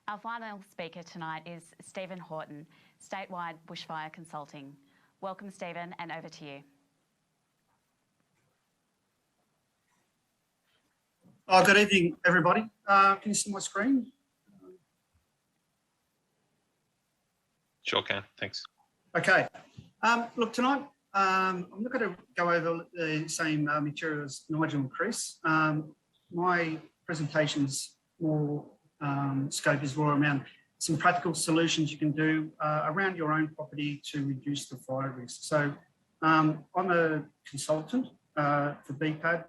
Our final speaker tonight is Stephen Houghton, Statewide Bushfire Consulting. Welcome, Stephen, and over to you. Good evening, everybody. Can you see my screen? Sure can, thanks. Okay. Look, tonight I'm not going to go over the same material as Nigel and Chris. My presentation's more scope is more around some practical solutions you can do around your own property to reduce the fire risk. So I'm a consultant for BPAD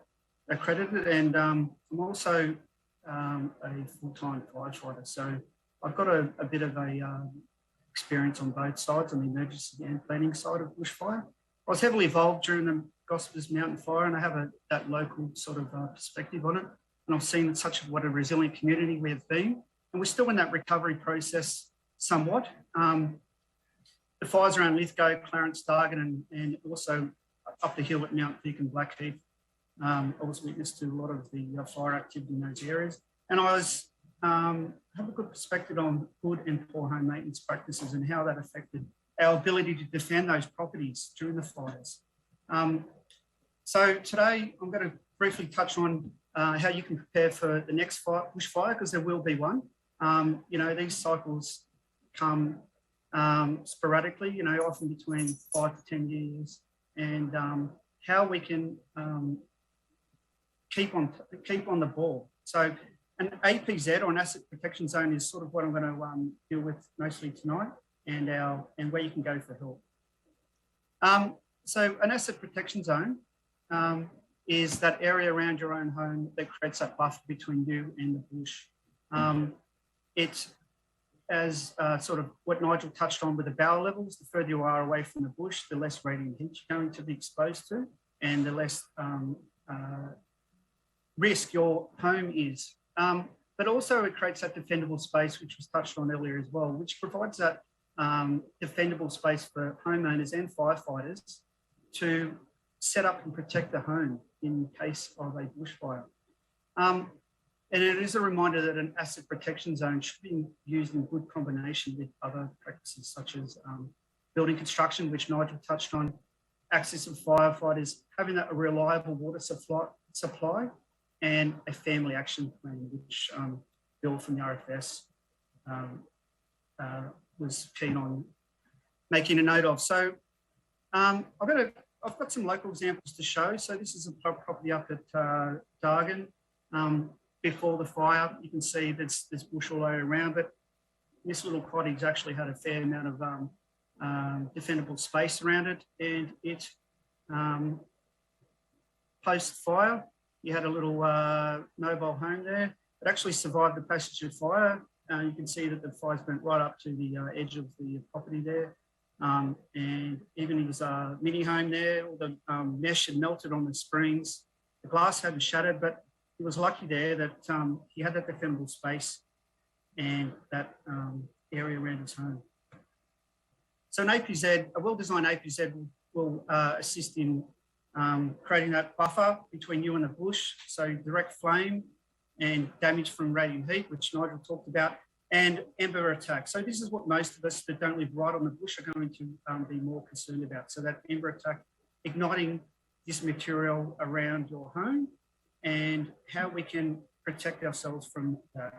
accredited, and I'm also a full-time firefighter. So I've got a bit of a experience on both sides, on the emergency and planning side of bushfire. I was heavily involved during the Gospers Mountain Fire, and I have that local sort of perspective on it. And I've seen what a resilient community we have been. And we're still in that recovery process somewhat. The fires around Lithgow, Clarence, Dargan, and also up the hill at Mount Peak and Blackheath. I was witness to a lot of the fire activity in those areas. And I have a good perspective on good and poor home maintenance practices and how that affected our ability to defend those properties during the fires. So today I'm going to briefly touch on how you can prepare for the next bushfire, because there will be one. These cycles come sporadically, often between 5 to 10 years, and how we can keep on the ball. So an APZ, or an asset protection zone, is sort of what I'm going to deal with mostly tonight, and where you can go for help. So an asset protection zone is that area around your own home that creates that buffer between you and the bush. It's as sort of what Nigel touched on with the bower levels. The further you are away from the bush, the less radiant heat you're going to be exposed to, and the less risk your home is. But also it creates that defendable space, which was touched on earlier as well, which provides that defendable space for homeowners and firefighters to set up and protect the home in case of a bushfire. And it is a reminder that an asset protection zone should be used in good combination with other practices such as building construction, which Nigel touched on, access of firefighters, having that reliable water supply, and a family action plan, which Bill from the RFS was keen on making a note of. So I've got some local examples to show. So this is a property up at Dargan. Before the fire, you can see there's bush all around, but this little cottage actually had a fair amount of defendable space around it, and it post-fire, you had a little mobile home there. It actually survived the passage of fire. You can see that the fire's burnt right up to the edge of the property there. And even his mini home there, all the mesh had melted on the springs. The glass hadn't shattered, but he was lucky there that he had that defendable space and that area around his home. So an APZ, a well-designed APZ will assist in creating that buffer between you and the bush, so direct flame and damage from radiant heat, which Nigel talked about, and ember attack. So this is what most of us that don't live right on the bush are going to be more concerned about. So that ember attack, igniting this material around your home, and how we can protect ourselves from that.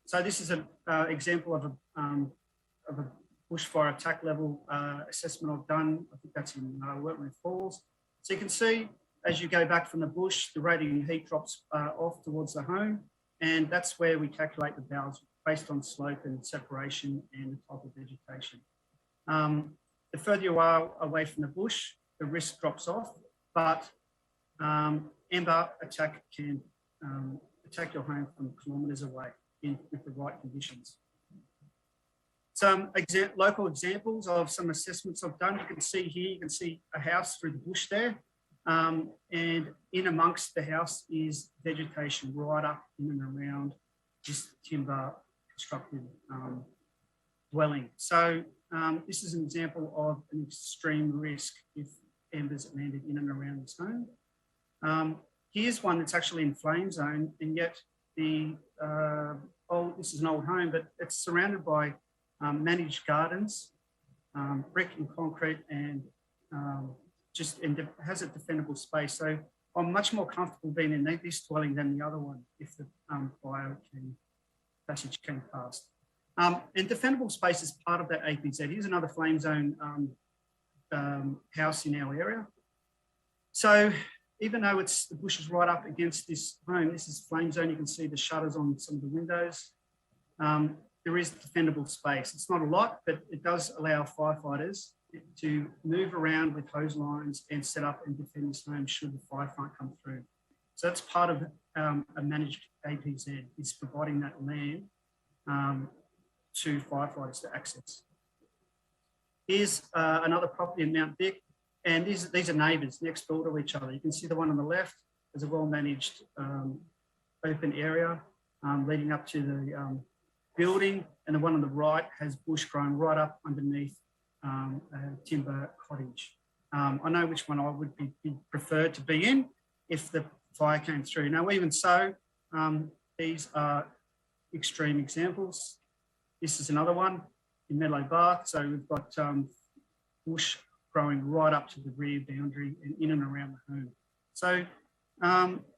So this is an example of a bushfire attack level assessment I've done. I think that's in Wentworth Falls. So you can see as you go back from the bush, the radiant heat drops off towards the home, and that's where we calculate the bowers based on slope and separation and the type of vegetation. The further you are away from the bush, the risk drops off, but ember attack can attack your home from kilometres away with the right conditions. Some local examples of some assessments I've done. You can see here, you can see a house through the bush there. And in amongst the house is vegetation right up in and around this timber constructed dwelling. So this is an example of an extreme risk if embers landed in and around this home. Here's one that's actually in flame zone, and yet the this is an old home, but it's surrounded by managed gardens, brick and concrete, and it has a defendable space. So I'm much more comfortable being in this dwelling than the other one if the fire passage came past. And defendable space is part of that APZ. Here's another flame zone house in our area. So even though the bush is right up against this home, this is flame zone. You can see the shutters on some of the windows. There is defendable space. It's not a lot, but it does allow firefighters to move around with hose lines and set up and defend this home should the fire front come through. So that's part of a managed APZ, is providing that land to firefighters to access. Here's another property in Mount Vic, and these are neighbours next door to each other. You can see the one on the left is a well-managed open area leading up to the building, and the one on the right has bush grown right up underneath a timber cottage. I know which one I would be preferred to be in if the fire came through. Now, even so, these are extreme examples. This is another one in Medlow Bath. So we've got bush growing right up to the rear boundary and in and around the home. So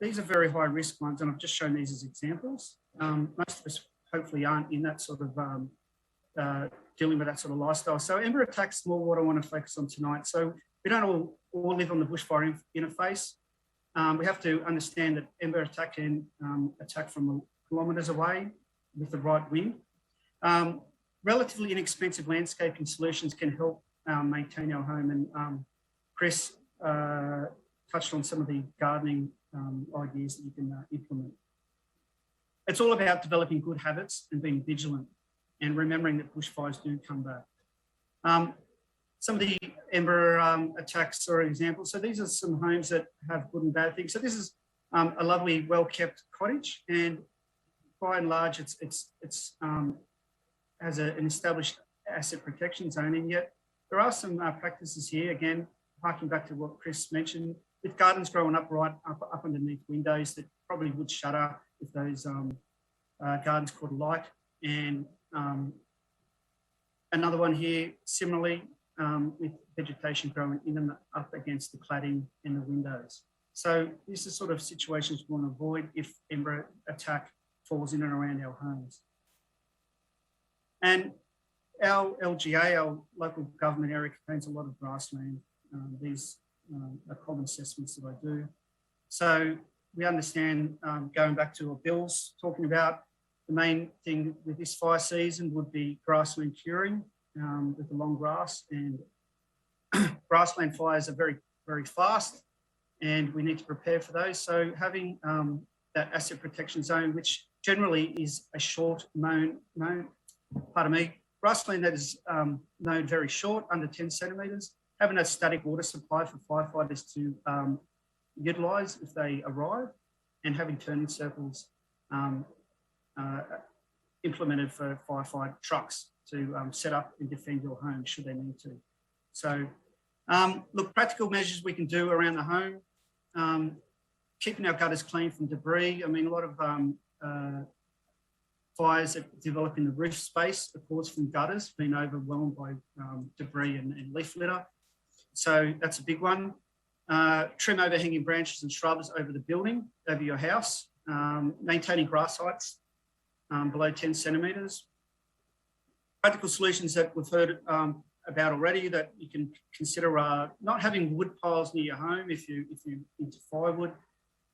these are very high risk ones, and I've just shown these as examples. Most of us hopefully aren't in that sort of dealing with that sort of lifestyle. So ember attacks is more what I want to focus on tonight. So we don't all live on the bushfire interface. We have to understand that ember attack can attack from kilometres away with the right wind. Relatively inexpensive landscaping solutions can help maintain our home, and Chris touched on some of the gardening ideas that you can implement. It's all about developing good habits and being vigilant and remembering that bushfires do come back. Some of the ember attacks are examples. So these are some homes that have good and bad things. So this is a lovely, well-kept cottage, and by and large, it's has an established asset protection zone, and yet there are some practices here, again, harking back to what Chris mentioned, with gardens growing up right up underneath windows that probably would shutter if those gardens caught light. And another one here, similarly, with vegetation growing in and up against the cladding in the windows. So this is sort of situations we want to avoid if ember attack falls in and around our homes. And our LGA, our local government area, contains a lot of grassland. These are common assessments that I do. So we understand, going back to what Bill's talking about, the main thing with this fire season would be grassland curing with the long grass, and grassland fires are very, very fast, and we need to prepare for those. So having that asset protection zone, which generally is a short grassland that is known very short, under 10 centimetres, having a static water supply for firefighters to utilise if they arrive, and having turning circles implemented for firefight trucks to set up and defend your home should they need to. So look, practical measures we can do around the home, keeping our gutters clean from debris. I mean, a lot of fires that develop in the roof space are caused from gutters being overwhelmed by debris and leaf litter. So that's a big one. Trim overhanging branches and shrubs over the building, over your house. Maintaining grass heights below 10 centimetres. Practical solutions that we've heard about already that you can consider are not having wood piles near your home if you're into firewood.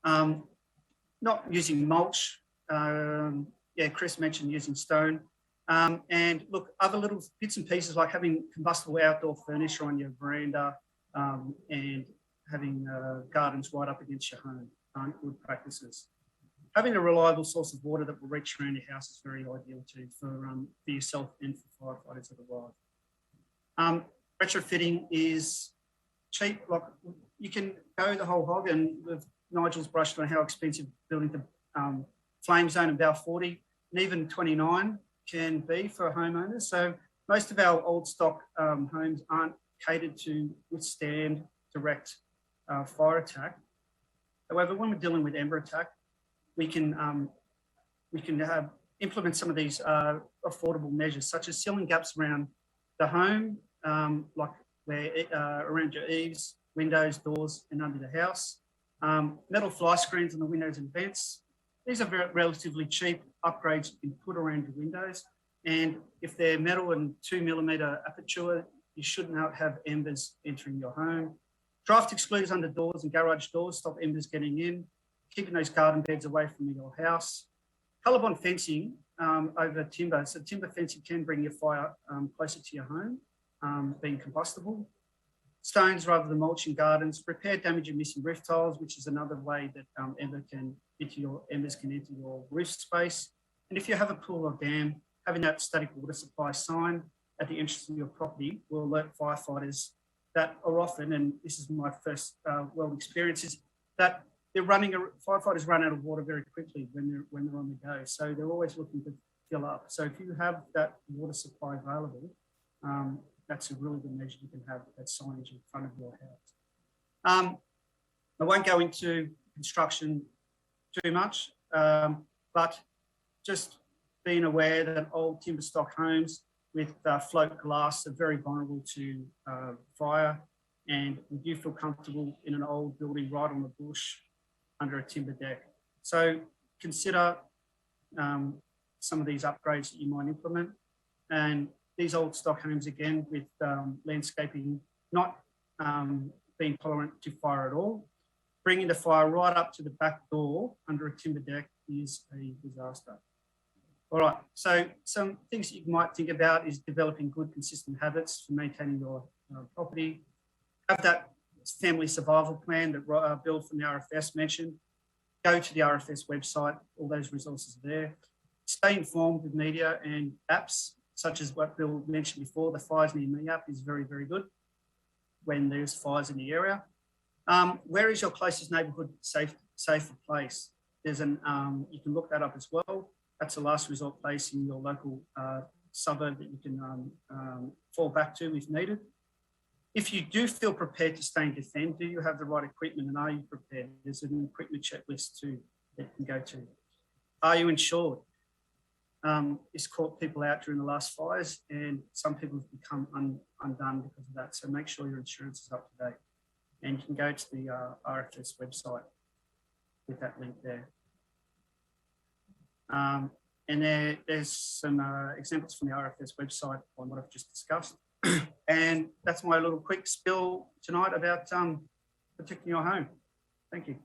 Not using mulch. Yeah, Chris mentioned using stone. And look, other little bits and pieces like having combustible outdoor furniture on your veranda and having gardens right up against your home aren't good practices. Having a reliable source of water that will reach around your house is very ideal too for yourself and for firefighters that arrive. Retrofitting is cheap. Like, you can go the whole hog, and with Nigel's brushed on how expensive building the flame zone in Bal 40 and even 29 can be for homeowners. So most of our old stock homes aren't catered to withstand direct fire attack. However, when we're dealing with ember attack, we can have implement some of these affordable measures, such as sealing gaps around the home, like where around your eaves, windows, doors, and under the house. Metal fly screens on the windows and vents. These are relatively cheap upgrades you can put around your windows. And if they're metal and 2mm aperture, you should not have embers entering your home. Draft excluders under doors and garage doors stop embers getting in, keeping those garden beds away from your house. Colorbond fencing over timber. So timber fencing can bring your fire closer to your home, being combustible. Stones rather than mulching gardens. Repair damage and missing roof tiles, which is another way that embers can enter your roof space. And if you have a pool or dam, having that static water supply sign at the entrance of your property will alert firefighters that are often, and this is my first world experience, is that firefighters run out of water very quickly when they're on the go. So they're always looking to fill up. So if you have that water supply available, that's a really good measure you can have that signage in front of your house. I won't go into construction too much, but just being aware that old timber stock homes with float glass are very vulnerable to fire, and we do feel comfortable in an old building right on the bush under a timber deck. So consider some of these upgrades that you might implement. And these old stock homes, again, with landscaping not being tolerant to fire at all, bringing the fire right up to the back door under a timber deck is a disaster. All right, so some things that you might think about is developing good, consistent habits for maintaining your property. Have that family survival plan that Bill from the RFS mentioned. Go to the RFS website, all those resources are there. Stay informed with media and apps, such as what Bill mentioned before. The Fires Near Me app is very, very good when there's fires in the area. Where is your closest neighbourhood safer place? There's you can look that up as well. That's a last resort place in your local suburb that you can fall back to if needed. If you do feel prepared to stay and defend, do you have the right equipment and are you prepared? There's an equipment checklist too that you can go to. Are you insured? This caught people out during the last fires and some people have become undone because of that. So make sure your insurance is up to date. And you can go to the RFS website with that link there. And there's some examples from the RFS website on what I've just discussed. And that's my little quick spill tonight about protecting your home. Thank you.